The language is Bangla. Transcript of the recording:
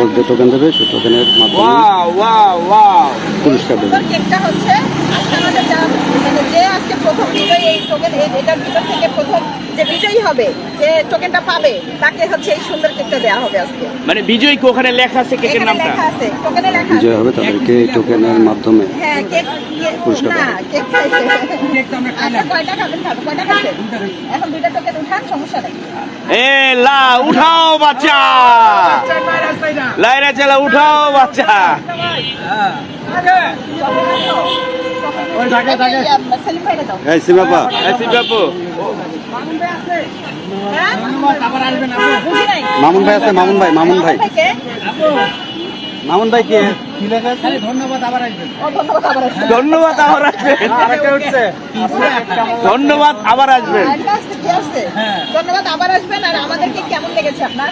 নগদ যে টোকেন দেবে সেই টোকেনের মাধ্যমে পুরস্কার দেবে। কেকটা হচ্ছে আজকে আমাদের মানে যে আজকে প্রথম বিজয়ী এই টোকেন এটার ভিতর থেকে প্রথম যে বিজয়ী হবে, যে টোকেনটা পাবে, তাকে হচ্ছে এই সুন্দর কেকটা দেওয়া হবে আজকে। মানে বিজয়ী কি ওখানে লেখা আছে কেকের নামটা? লেখা আছে, টোকেনে লেখা আছে। বিজয় হবে তাদেরকে এই টোকেনের মাধ্যমে হ্যাঁ, কেক পুরস্কার না, দেবে। কেক খাইছে। আচ্ছা, কয়টা খাবেন? কয়টা খাবেন? এখন দুইটা টোকেন উঠান, সমস্যা নেই। এ লা উঠাও বাচ্চা, লাইরা চালা উঠাও বাচ্চা। সেলিম ভাইরা দাও। এই সিমাপা, এসি বাপু হ্যাঁ? বুঝি নাই। মামুন ভাই আছে, মামুন ভাই, মামুন ভাই, কে? মামুন ভাই কে? ও, ধন্যবাদ, আবার আসবেন। ধন্যবাদ, আবার আসবেন। ধন্যবাদ, আবার আসবেন। আরেকটা আসছে, কি আসছে? ধন্যবাদ, আবার আসবেন। আর আমাদেরকে কেমন লেগেছে আপনার?